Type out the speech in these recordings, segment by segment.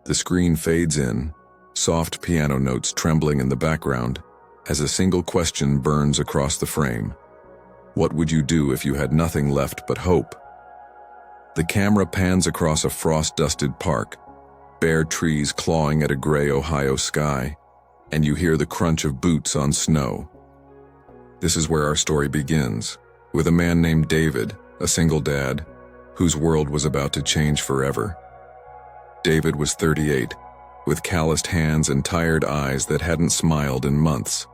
The screen fades in, soft piano notes trembling in the background, as a single question burns across the frame. What would you do if you had nothing left but hope? The camera pans across a frost-dusted park, bare trees clawing at a gray Ohio sky, and you hear the crunch of boots on snow. This is where our story begins, with a man named David, a single dad, whose world was about to change forever. David was 38, with calloused hands and tired eyes that hadn't smiled in months.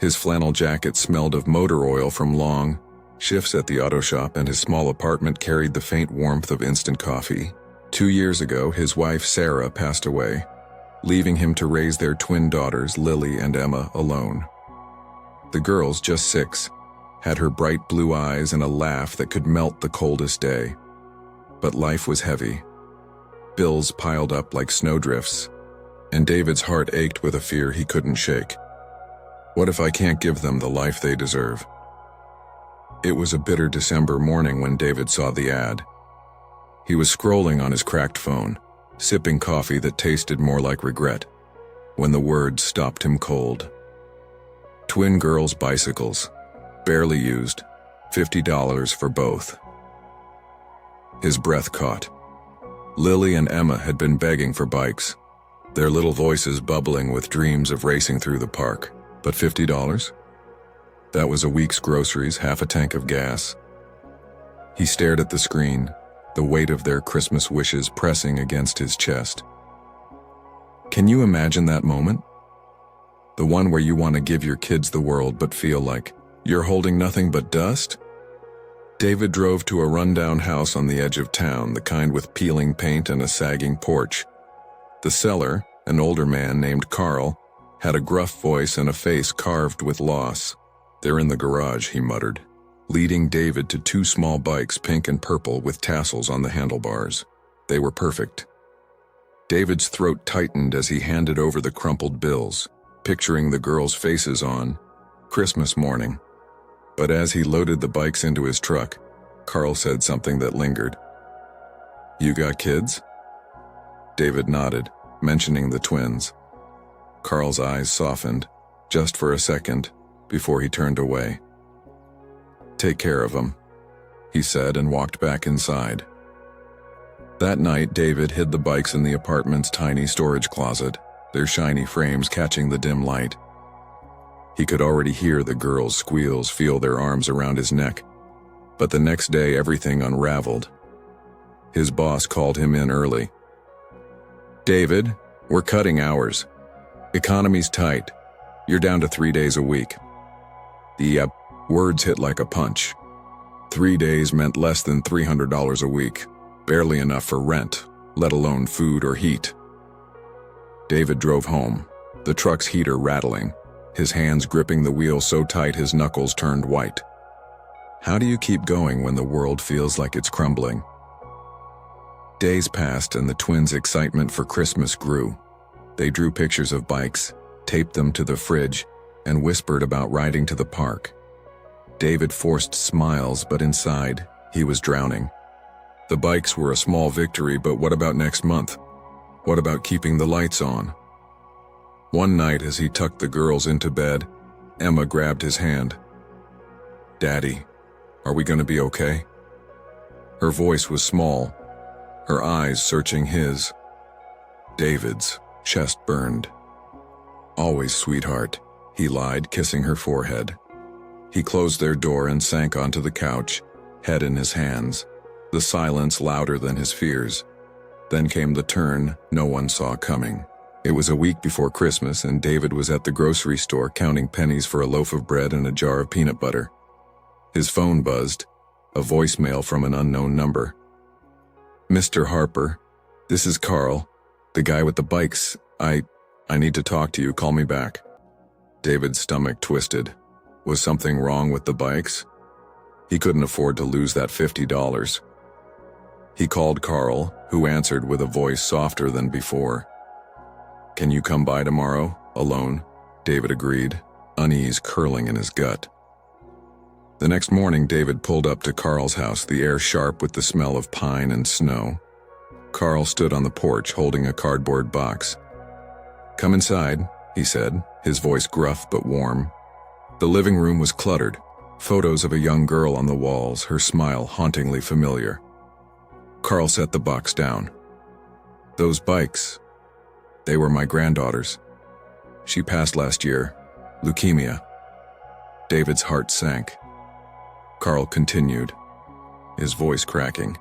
His flannel jacket smelled of motor oil from long shifts at the auto shop, and his small apartment carried the faint warmth of instant coffee. 2 years ago, his wife Sarah passed away, leaving him to raise their twin daughters, Lily and Emma, alone. The girls, just 6, had her bright blue eyes and a laugh that could melt the coldest day. But life was heavy. Bills piled up like snowdrifts, and David's heart ached with a fear he couldn't shake. What if I can't give them the life they deserve? It was a bitter December morning when David saw the ad. He was scrolling on his cracked phone, sipping coffee that tasted more like regret, when the words stopped him cold. Twin girls' bicycles, barely used, $50 for both. His breath caught. Lily and Emma had been begging for bikes, their little voices bubbling with dreams of racing through the park. But $50? That was a week's groceries, half a tank of gas. He stared at the screen, the weight of their Christmas wishes pressing against his chest. Can you imagine that moment? The one where you want to give your kids the world but feel like you're holding nothing but dust? David drove to a rundown house on the edge of town, the kind with peeling paint and a sagging porch. The seller, an older man named Carl, had a gruff voice and a face carved with loss. "They're in the garage," he muttered, leading David to 2 small bikes, pink and purple, with tassels on the handlebars. They were perfect. David's throat tightened as he handed over the crumpled bills, picturing the girls' faces on Christmas morning. But as he loaded the bikes into his truck, Carl said something that lingered. "You got kids?" David nodded, mentioning the twins. Carl's eyes softened, just for a second, before he turned away. "Take care of them," he said, and walked back inside. That night, David hid the bikes in the apartment's tiny storage closet, their shiny frames catching the dim light. He could already hear the girls' squeals, feel their arms around his neck. But the next day, everything unraveled. His boss called him in early. "David, we're cutting hours. Economy's tight. You're down to 3 days a week." The words hit like a punch. 3 days meant less than $300 a week, barely enough for rent, let alone food or heat. David drove home, the truck's heater rattling, his hands gripping the wheel so tight his knuckles turned white. How do you keep going when the world feels like it's crumbling? Days passed and the twins' excitement for Christmas grew. They drew pictures of bikes, taped them to the fridge, and whispered about riding to the park. David forced smiles, but inside, he was drowning. The bikes were a small victory, but what about next month? What about keeping the lights on? One night, as he tucked the girls into bed, Emma grabbed his hand. "Daddy, are we going to be okay?" Her voice was small, her eyes searching his. David's chest burned. "Always, sweetheart," he lied, kissing her forehead. He closed their door and sank onto the couch, head in his hands, the silence louder than his fears. Then came the turn no one saw coming. It was a week before Christmas, and David was at the grocery store counting pennies for a loaf of bread and a jar of peanut butter. His phone buzzed, a voicemail from an unknown number. "Mr. Harper, this is Carl, the guy with the bikes. I need to talk to you. Call me back." David's stomach twisted. Was something wrong with the bikes? He couldn't afford to lose that $50. He called Carl, who answered with a voice softer than before. "Can you come by tomorrow, alone?" David agreed, unease curling in his gut. The next morning, David pulled up to Carl's house, the air sharp with the smell of pine and snow. Carl stood on the porch holding a cardboard box. "Come inside," he said, his voice gruff but warm. The living room was cluttered, photos of a young girl on the walls, her smile hauntingly familiar. Carl set the box down. "Those bikes, they were my granddaughter's. She passed last year, leukemia." David's heart sank. Carl continued, his voice cracking.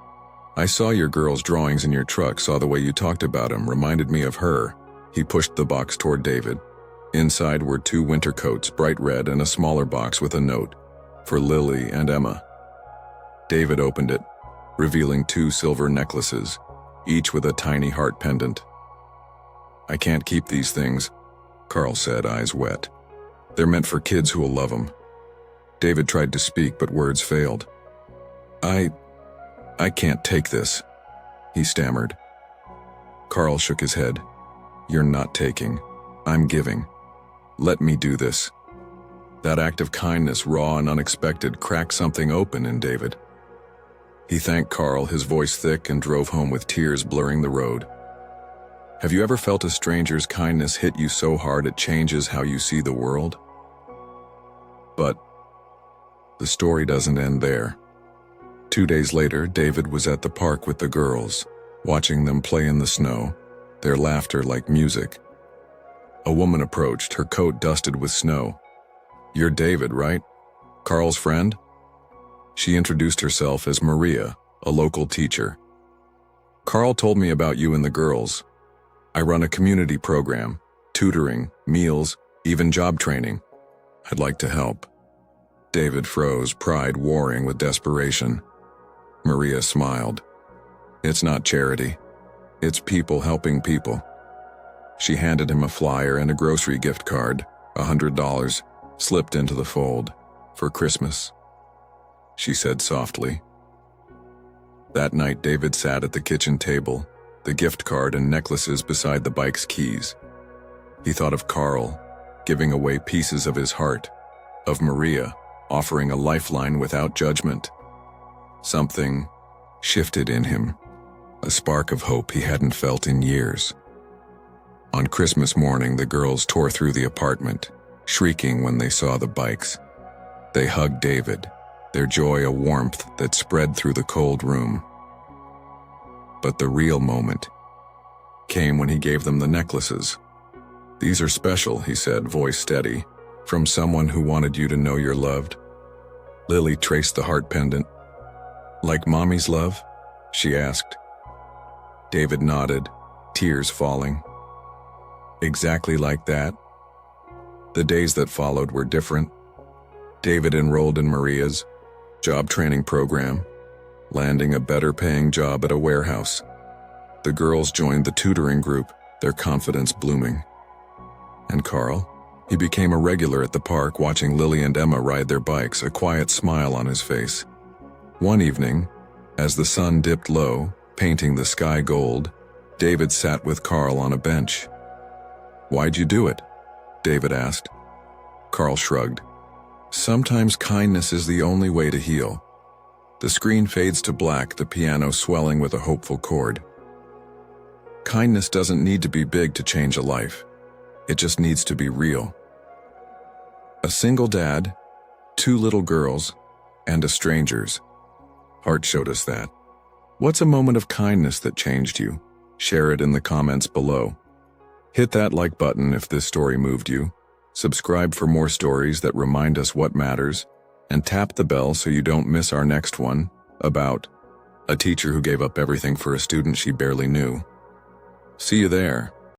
"I saw your girl's drawings in your truck, saw the way you talked about him, reminded me of her." He pushed the box toward David. Inside were 2 winter coats, bright red, and a smaller box with a note, "For Lily and Emma." David opened it, revealing 2 silver necklaces, each with a tiny heart pendant. "I can't keep these things," Carl said, eyes wet. "They're meant for kids who'll love them." David tried to speak, but words failed. I can't take this," he stammered. Carl shook his head. "You're not taking. I'm giving. Let me do this." That act of kindness, raw and unexpected, cracked something open in David. He thanked Carl, his voice thick, and drove home with tears blurring the road. Have you ever felt a stranger's kindness hit you so hard it changes how you see the world? But the story doesn't end there. 2 days later, David was at the park with the girls, watching them play in the snow, their laughter like music. A woman approached, her coat dusted with snow. "You're David, right? Carl's friend?" She introduced herself as Maria, a local teacher. "Carl told me about you and the girls. I run a community program, tutoring, meals, even job training. I'd like to help." David froze, pride warring with desperation. Maria smiled. "It's not charity. It's people helping people." She handed him a flyer and a grocery gift card, $100, slipped into the fold. "For Christmas," she said softly. That night, David sat at the kitchen table, the gift card and necklaces beside the bike's keys. He thought of Carl, giving away pieces of his heart, of Maria, offering a lifeline without judgment. Something shifted in him, a spark of hope he hadn't felt in years. On Christmas morning, the girls tore through the apartment, shrieking when they saw the bikes. They hugged David, their joy a warmth that spread through the cold room. But the real moment came when he gave them the necklaces. "These are special," he said, voice steady, "from someone who wanted you to know you're loved." Lily traced the heart pendant. "Like Mommy's love?" she asked. David nodded, tears falling. "Exactly like that." The days that followed were different. David enrolled in Maria's job training program, landing a better-paying job at a warehouse. The girls joined the tutoring group, their confidence blooming. And Carl? He became a regular at the park, watching Lily and Emma ride their bikes, a quiet smile on his face. One evening, as the sun dipped low, painting the sky gold, David sat with Carl on a bench. "Why'd you do it?" David asked. Carl shrugged. "Sometimes kindness is the only way to heal." The screen fades to black, the piano swelling with a hopeful chord. Kindness doesn't need to be big to change a life. It just needs to be real. A single dad, 2 little girls, and a stranger's heart showed us that. What's a moment of kindness that changed you? Share it in the comments below. Hit that like button if this story moved you. Subscribe for more stories that remind us what matters, and tap the bell so you don't miss our next one, about a teacher who gave up everything for a student she barely knew. See you there.